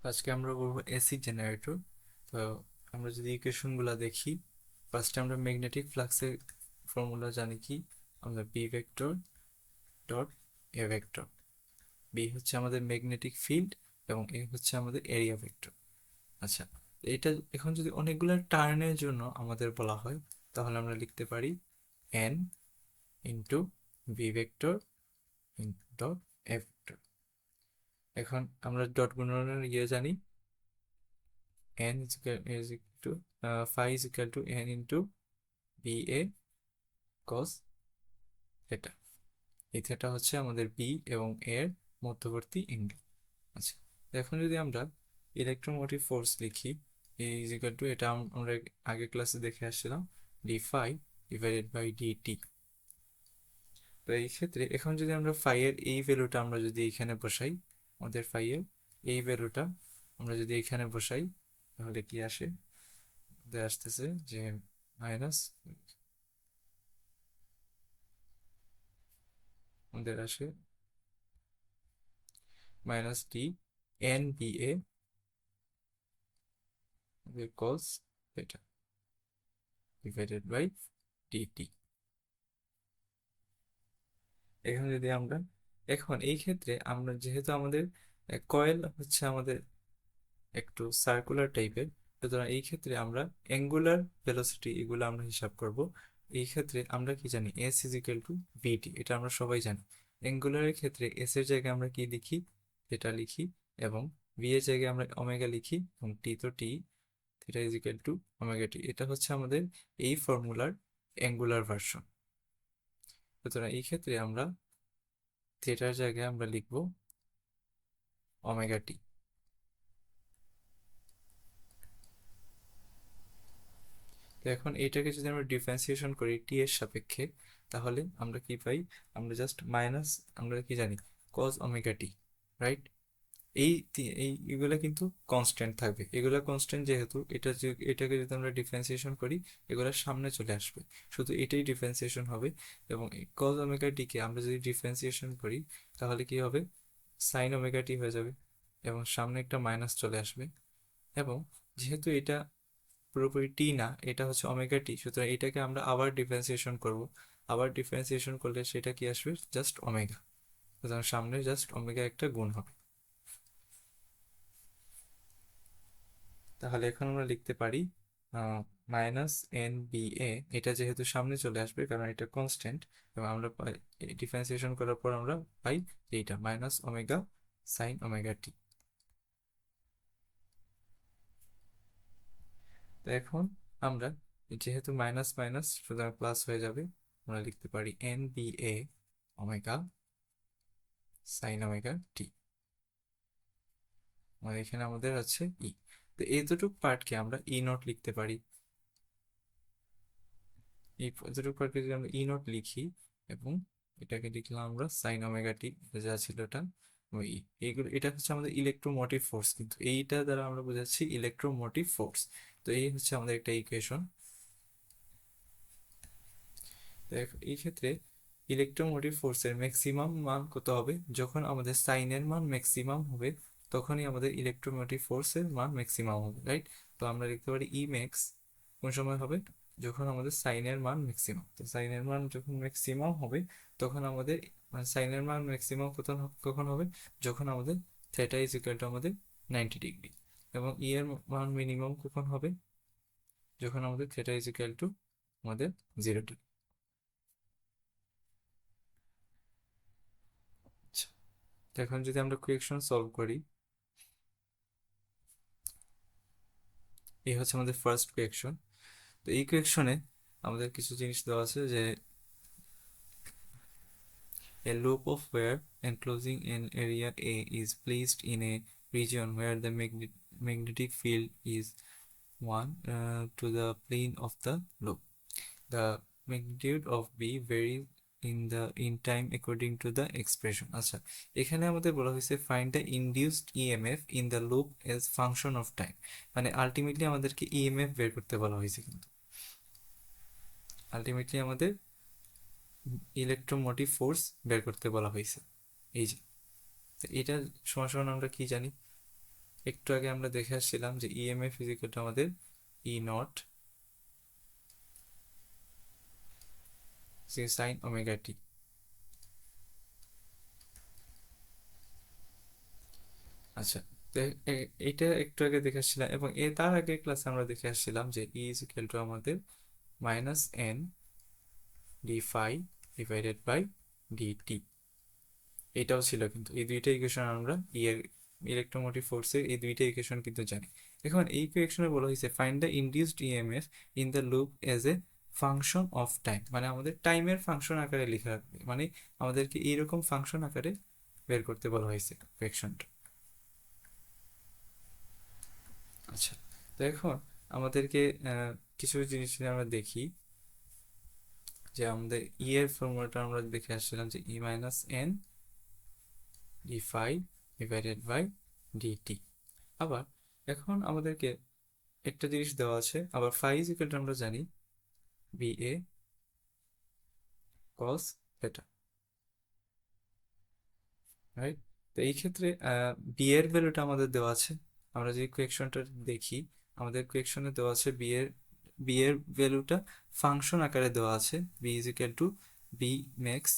আজকে আমরা করবো এসি জেনারেটর। তো আমরা যদি ইকুয়েশনগুলো দেখি, ফার্স্টে আমরা ম্যাগনেটিক ফ্লাক্সের ফর্মুলা জানি কি, আমরা B vector dot A vector. B হচ্ছে আমাদের ম্যাগনেটিক ফিল্ড এবং এ হচ্ছে আমাদের এরিয়া ভেক্টর। আচ্ছা, এটা এখন যদি অনেকগুলো টার্নের জন্য আমাদের বলা হয়, তাহলে আমরা লিখতে পারি N into B vector dot A vector. এখন আমরা ডট গুণনের জানি, n is equal to phi is equal to n into ba cos theta। এই theta হচ্ছে আমাদের b এবং a এর মধ্যবর্তী অ্যাঙ্গেল। আচ্ছা, এখন যদি আমরা ইলেকট্রোমোটিভ ফোর্স লিখি, a is equal to, এটা আমরা আগের ক্লাসে দেখে আসছিলাম, d phi divided by dt। তো এই ক্ষেত্রে এখন যদি আমরা ফাই এর এই ভ্যালুটা আমরা যদি এখানে বসাই, আমাদের ফাই এর এই ভ্যালুটা আমরা যদি এখানে বসাই, তাহলে কি আসে? আসতেছে যে মাইনাস, আমাদের আসে মাইনাস ডি এন বি এ কস এটা ডিভাইডেড বাই ডিটি। এখানে যদি আমরা এখন এই ক্ষেত্রে আমরা যেহেতু আমাদের কয়েল হচ্ছে আমাদের একটু সার্কুলার টাইপের, সুতরাং এই ক্ষেত্রে আমরা অ্যাঙ্গুলার ভেলোসিটি এগুলো আমরা হিসাব করব। এই ক্ষেত্রে আমরা কি জানি, এস ইজ ইকুয়াল টু ভিটি, এটা আমরা সবাই জানি। অ্যাঙ্গুলারের ক্ষেত্রে এস এর জায়গায় আমরা কি লিখি, এটা লিখি, এবং ভি এর জায়গায় আমরা ওমেগা লিখি, এবং টি তো t, theta is equal to omega t. এটা হচ্ছে আমাদের এই ফর্মুলার অ্যাঙ্গুলার ভার্সন। সুতরাং এই ক্ষেত্রে আমরা থিটার জায়গায় আমরা লিখব ওমেগা টি। তো এখন এইটাকে যদি আমরা ডিফারেন্সিয়েশন করি টি এর সাপেক্ষে, তাহলে আমরা কি পাই? আমরা জাস্ট মাইনাস, আমরা কি জানি, কজ ওমেগা টি, রাইট? এগুলা কিন্তু কনস্ট্যান্ট থাকবে, এগুলা কনস্ট্যান্ট যেহেতু, এটাকে যদি আমরা ডিফারেন্সিয়েশন করি, এগুলা সামনে চলে আসবে, শুধু এটাই ডিফারেন্সিয়েশন হবে। এবং কজ ওমেগা টিকে আমরা যদি ডিফারেন্সিয়েশন করি, তাহলে কি হবে? সাইন ওমেগা টি হয়ে যাবে, এবং সামনে একটা মাইনাস চলে আসবে। এবং যেহেতু এটা পুরোপুরি টি না, এটা হচ্ছে ওমেগা টি, সুতরাং এটাকে আমরা আবার ডিফারেন্সিয়েশন করব। আবার ডিফারেন্সিয়েশন করলে সেটা কি আসবে? Just omega. সুতরাং সামনে জাস্ট ওমেগা একটা গুণ হবে। তাহলে এখন আমরা লিখতে পারি মাইনাস এন বি এ, এটা যেহেতু সামনে চলে আসবে কারণ এটা কনস্ট্যান্ট, এবং আমরা ডিফারেন্সিয়েশন করার পর আমরা পাই যে এইটা মাইনাস ওমেগা সাইন ওমেগা টি। তো এখন আমরা যেহেতু মাইনাস মাইনাস সুতরাং প্লাস হয়ে যাবে, আমরা লিখতে পারি N B A omega sign omega টি। মানে এখানে আমাদের আছে ই। তো এই দুটো পার্টকে আমরা ই নট লিখতে পারি। এই দুটো পার্টকে যদি আমরা ই নট লিখি, এবং এটাকে লিখলাম আমরা সাইন ওমেগা টি, যা ছিল এটা ওই এইগুলো, এটা হচ্ছে আমাদের ইলেকট্রোমোটিভ ফোর্স, কিন্তু এইটা দ্বারা আমরা বোঝাচ্ছি ইলেকট্রোমোটিভ ফোর্স। তো এই হচ্ছে আমাদের একটা ইকুয়েশন। এই ক্ষেত্রে ইলেকট্রোমোটিভ ফোর্সের ম্যাক্সিমাম মান কত হবে? যখন আমাদের সাইনের মান ম্যাক্সিমাম হবে, তখনই আমাদের ইলেকট্রোমোটিভ ফোর্সের মান ম্যাক্সিমাম হবে, রাইট? তো আমরা লিখতে পারি ই ম্যাক্স কোন সময় হবে? যখন আমাদের সাইনের মান ম্যাক্সিমাম। তো সাইনের মান যখন ম্যাক্সিমাম হবে, তখন আমাদের সাইনের মান ম্যাক্সিমাম কখন হবে? যখন আমাদের থেটা ইজ ইকুয়াল টু আমাদের 90 ডিগ্রি। এবং ই এর মান মিনিমাম কখন হবে? যখন আমাদের থেটা ইজ ইকুয়াল টু আমাদের 0 ডিগ্রি। আচ্ছা, তো এখন যদি আমরা কোয়েকশন সলভ করি, এই হচ্ছে আমাদের ফার্স্ট কোয়েকশন। তো এই কোয়েকশনে আমাদের কিছু জিনিস দেওয়া আছে যে a loop of wire enclosing an area A is placed in a region where the magnetic field is 1 to the plane of the loop. The magnitude of B varies in time according to the expression. আচ্ছা, এখানে আমাদের বলা হয়েছে find the induced EMF in the loop as function of time। মানে ultimately আমাদেরকে EMF বের করতে বলা হয়েছে, কিন্তু আলটিমেটলি আমাদের ইলেকট্রোমোটিভ ফোর্স বের করতে বলা হয়েছে। এই যে, তো এটা সমান সমান আমরা কি জানি? একটু আগে আমরা দেখে আসছিলাম যে ইএমএফ ইজ ইকুয়াল টু আমাদের ই নট সাইন ওমেগা টি। আচ্ছা, তো এইটা একটু আগে দেখে আসছিলাম, এবং তার আগে ক্লাসে আমরা দেখে আসছিলাম যে ই ইজ ইকুয়াল টু আমাদের minus N D phi divided by DT. এটাও ছিল, কিন্তু এই দুইটা ইকুয়েশন আমরা এর ইলেকট্রোমোটিভ ফোর্সের এই দুইটা ইকুয়েশন কিন্তু জানি। এখন এই ইকুয়েশনে বলা হয়েছে find the induced EMF in the loop as a function of time, মানে আমাদের টাইমের ফাংশন আকারে লেখা রাখবে, মানে আমাদেরকে এইরকম ফাংশন আকারে বের করতে বলা হয়েছে ইকুয়েশনটা। আচ্ছা, তো এখন আমাদেরকে কিছু জিনিস নিয়ে আমরা দেখি, যে আমাদের ই এর ফর্মুলাটা আমরা দেখে আসছিলাম যে e minus N D phi divided by dt. আবার এখন আমাদেরকে একটা জিনিস দেওয়া আছে, আবার ফাই ইজ ইকুয়াল টু আমরা জানি B A cos theta, right? তো এই ক্ষেত্রে বি এর ভ্যালুটা আমাদের দেওয়া আছে। আমরা যদি কোয়েকশনটা দেখি, আমাদের কোয়েকশনে দেওয়া আছে বি এর ভ্যালুটা ফাংশন আকারে দেওয়া আছে, B is equal to B max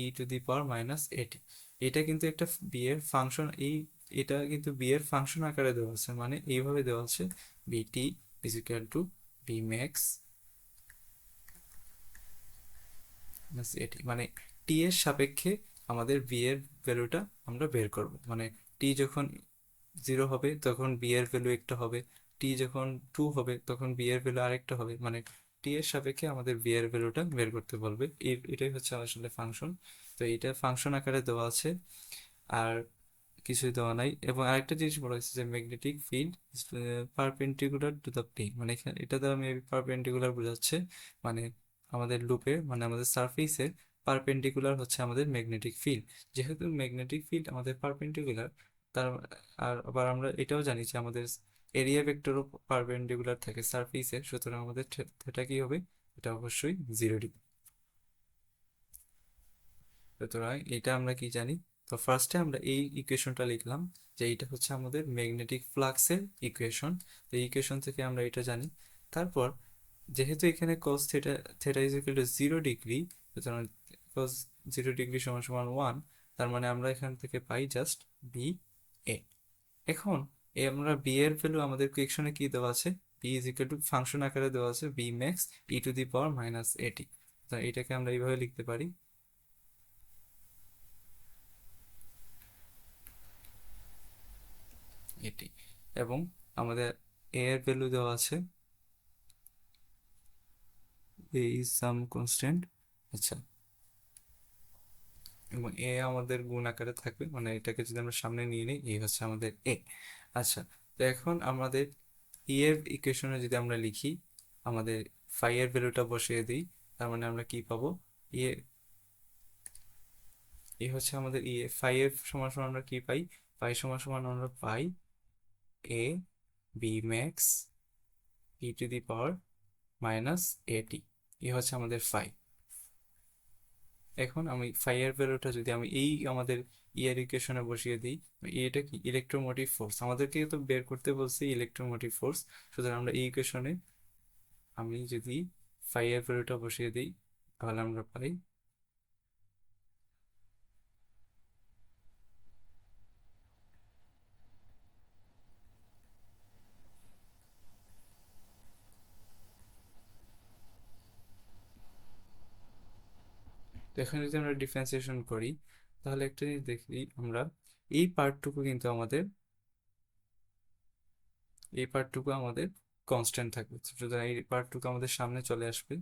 E to the power minus AT. এটা কিন্তু একটা বি এর ফাংশন, এটা কিন্তু বি এর ফাংশন আকারে দেওয়া আছে, মানে এইভাবে দেওয়া আছে BT is equal to B max AT, মানে টি এর সাপেক্ষে আমাদের বি এর ভ্যালুটা আমরা বের করব, মানে টি যখন 0 হবে তখন বি এর ভ্যালু একটা হবে, টি যখন 2 হবে তখন বি এর ভ্যালু আরেকটা হবে, মানে টি এর সাপেক্ষে আমাদের বি এর ভ্যালুটা বের করতে বলবে। এটাই হচ্ছে আসলে ফাংশন। তো এটা ফাংশন আকারে দেওয়া আছে, আর কিছুই দেওয়া নাই। এবং আরেকটা জিনিস বলা হয়েছে যে magnetic field perpendicular to the plane, মানে এখানে এটা দ্বারা আমি পারপেন্ডিকুলার বোঝাচ্ছে, মানে আমাদের লুপে, মানে আমাদের সারফেসের পারপেন্ডিকুলার হচ্ছে আমাদের ম্যাগনেটিক ফিল্ড। যেহেতু ম্যাগনেটিক ফিল্ড আমাদের পারপেন্ডিকুলার, তার আর আবার আমরা এটাও জানি যে আমাদের এরিয়া ভেক্টরও পারপেন্ডিকুলার থাকে সারফেসে, সুতরাং আমাদের থিটা কি হবে, এটা অবশ্যই 0 ডিগ্রি। সুতরাং এটা আমরা কি জানি, তো ফার্স্টে আমরা এই ইকুয়েশনটা লিখলাম যে এইটা হচ্ছে আমাদের ম্যাগনেটিক ফ্লাক্সের ইকুয়েশন। তো এই ইকুয়েশন থেকে আমরা এটা জানি। তারপর যেহেতু এখানে cos theta theta is equal two 0 degree, সুতরাং cos 0 ডিগ্রি সমান সমান 1, তার মানে আমরা এখান থেকে পাই জাস্ট বি এ। এখন আমরা বি এর ভ্যালু আমাদের ইকুয়েশনে কি দেওয়া আছে, B is equal to function আকারে দেওয়া আছে B max E to the power minus AT. তো এটাকে আমরা এইভাবে লিখতে পারি এটি। এবং আমাদের এ এর ভ্যালু দেওয়া আছে এ ইজ সাম কনস্ট্যান্ট। আচ্ছা, এবং এ আমাদের গুণ আকারে থাকবে, মানে এটাকে যদি আমরা সামনে নিয়ে নিই, এই হচ্ছে আমাদের এ। আচ্ছা, তো এখন আমাদের ই এর ইকুয়েশনে যদি আমরা লিখি, আমাদের ফাই এর ভ্যালুটা বসিয়ে দিই, তার মানে আমরা কি পাবো, এ এ হচ্ছে আমাদের ই ফাই এর সমান সমান আমরা কি পাই, ফাই সমান সমান আমরা পাই A B max E to the power minus a t. এ হচ্ছে আমাদের ফাই। এখন আমি ফাই এর ভ্যালুটা যদি আমি এই আমাদের ইয়ার ইকুয়েশনে বসিয়ে দিই, এটা কি ইলেকট্রোমোটিভ ফোর্স, আমাদেরকে তো বের করতে বলছে ইলেকট্রোমোটিভ ফোর্স। সুতরাং আমরা এই ইকুয়েশনে আমি যদি ফাই এর ভ্যালুটা বসিয়ে দিই, তাহলে আমরা পাই, তো এখানে যদি আমরা ডিফারেন্সিয়েশন করি, তাহলে একটা জিনিস দেখি আমরা, এই পার্টটুকু কিন্তু আমাদের এই পার্টটুকু আমাদের কনস্ট্যান্ট থাকবে, সুতরাং এই পার্টটুকু আমাদের সামনে চলে আসবে,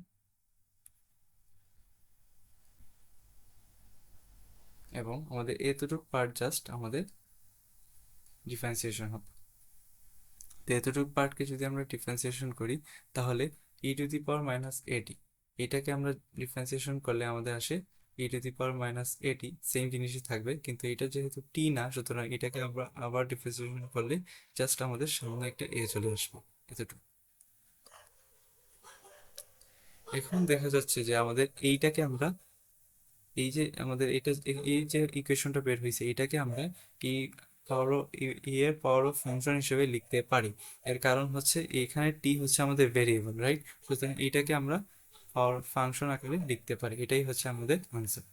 এবং আমাদের এতটুকু পার্ট জাস্ট আমাদের ডিফারেন্সিয়েশন হবে। তো এতটুকু পার্টকে যদি আমরা ডিফারেন্সিয়েশন করি, তাহলে ই টু দি পাওয়ার মাইনাস এটি, এটাকে আমরা ডিফারেন্সিয়েশন করলে আমাদের আসে ই টু দি পাওয়ার মাইনাস এটি, সেম জিনিসই থাকবে, কিন্তু এটা যেহেতু টি না, সুতরাং এটাকে আমরা আবার ডিফারেন্সিয়েশন করলে জাস্ট আমাদের সামনে একটা এ চলে আসবে, এতটুকু। এখন দেখা যাচ্ছে যে আমাদের এইটাকে আমরা, এই যে আমাদের এটা এই যে ইকুয়েশনটা বের হয়েছে, এটাকে আমরা এই পাওয়ার অফ এর পাওয়ার অফ ফাংশন হিসেবে লিখতে পারি। এর কারণ হচ্ছে এখানে টি হচ্ছে আমাদের ভেরিয়েবল, রাইট? সুতরাং এটাকে আমরা পাওয়ার ফাংশন আকারে লিখতে পারি, এটাই হচ্ছে আমাদের আনসার।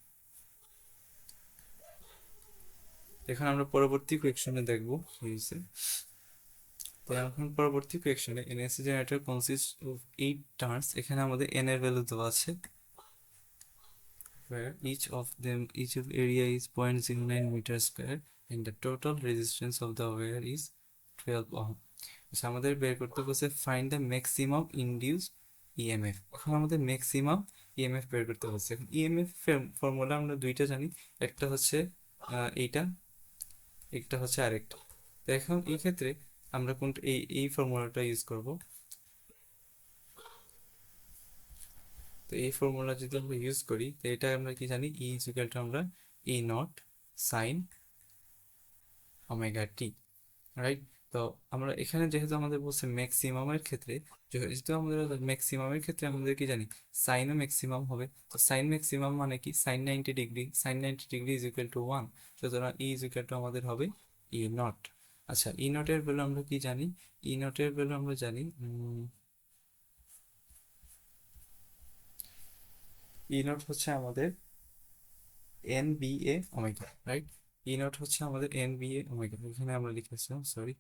এখন আমরা পরবর্তী কোয়েকশনে দেখবো কি হয়েছে। তো এখন পরবর্তী কোয়েকশনে NSC generator consist of 8 turns. এখানে আমাদের এন এর ভ্যালু দেওয়া আছে, where each of area is 0.09 meter square and the total resistance of the wire is 12 ohm. আচ্ছা, আমাদের বের করতে বলছে find the maximum induced EMF. এখন আমাদের ম্যাক্সিমাম ইএমএফ বের করতে বলছে। এখন ইএমএফ ফর্মুলা আমরা দুইটা জানি, একটা হচ্ছে এইটা, একটা হচ্ছে আরেকটা। তো এখন এই ক্ষেত্রে আমরা কোনটা এই ফর্মুলাটা ইউজ করব। তো এই ফর্মুলা যদি আমরা ইউজ করি তো এটা আমরা কি জানি, ই ইজ ইকুয়াল টু আমরা E naught sine omega t, right? তো আমরা এখানে যেহেতু আমাদের বলছে ম্যাক্সিমামের ক্ষেত্রে, যেহেতু আমাদের ম্যাক্সিমামের ক্ষেত্রে আমাদের কি জানি সাইনও ম্যাক্সিমাম হবে। তো সাইন ম্যাক্সিমাম মানে কি, sine 90 degree, sine 90 degree is equal to 1। সুতরাং ই ইজ ইকুয়াল টু আমাদের হবে ই নট। আচ্ছা, ই নটের ভ্যালু আমরা কি জানি, ই নটের ভ্যালু আমরা জানি ই নট হচ্ছে আমাদের N B A omega, right? E naught হচ্ছে আমাদের এন বি এ ওমেগা, এখানে আমরা লিখেছিলাম, sorry,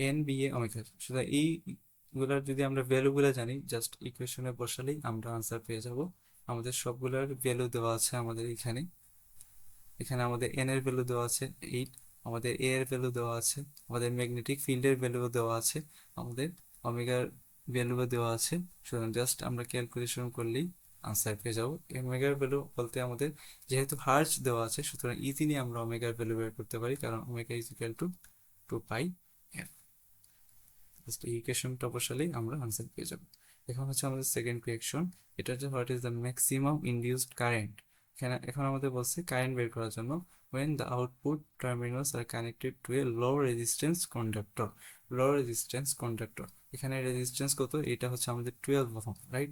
N B A omega. সুতরাং এইগুলার যদি আমরা ভ্যালুগুলো জানি, জাস্ট ইকুয়েশনে বসালেই আমরা আনসার পেয়ে যাব। আমাদের সবগুলোর ভ্যালু দেওয়া আছে আমাদের এখানে। এখানে আমাদের এন এর ভ্যালু দেওয়া আছে 8, আমাদের এ এর ভ্যালু দেওয়া আছে, আমাদের ম্যাগনেটিক ফিল্ডের ভ্যালু দেওয়া আছে, আমাদের ওমেগার ভ্যালু দেওয়া আছে। সুতরাং জাস্ট আমরা ক্যালকুলেশন করলেই আনসার পেয়ে যাবো। ওমেগার ভ্যালু বলতে আমাদের যেহেতু হার্জ দেওয়া আছে, সুতরাং ইজিলি আমরা ওমেগার ভ্যালু বের করতে পারি, কারণ omega is equal two 2 pi F. Just এই ইকুয়েশনটা বসালেই আমরা আনসার পেয়ে যাবো। এখন হচ্ছে আমাদের সেকেন্ড কোয়েকশন, এটা হচ্ছে what is the maximum induced current. এখন আমাদের বলছে কারেন্ট বের করার জন্য when the output terminals are connected to a low resistance conductor. low resistance conductor, এখানে রেজিস্ট্যান্স কত, এটা হচ্ছে আমাদের 12 ওহম, রাইট?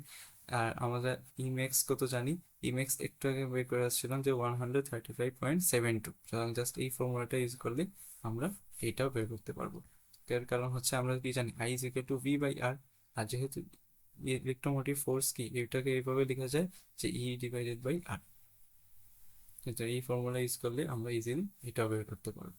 আর আমরা ইমেক্স কত জানি, ইমেক্স একটু আগে বের করে আসছিলাম যে 135.72। সুতরাং জাস্ট এই ফর্মুলাটা ইউজ করলে আমরা এইটাও বের করতে পারবো। এর কারণ হচ্ছে আমরা কি জানি I is equal to V by R. আর যেহেতু ইলেকট্রোমোটিভ ফোর্স কি, এটাকে এইভাবে লেখা যায় যে ই ডিভাইডেড বাই আর। কিন্তু এই ফর্মুলা ইউজ করলে আমরা ইজিলি এটাও বের করতে পারবো।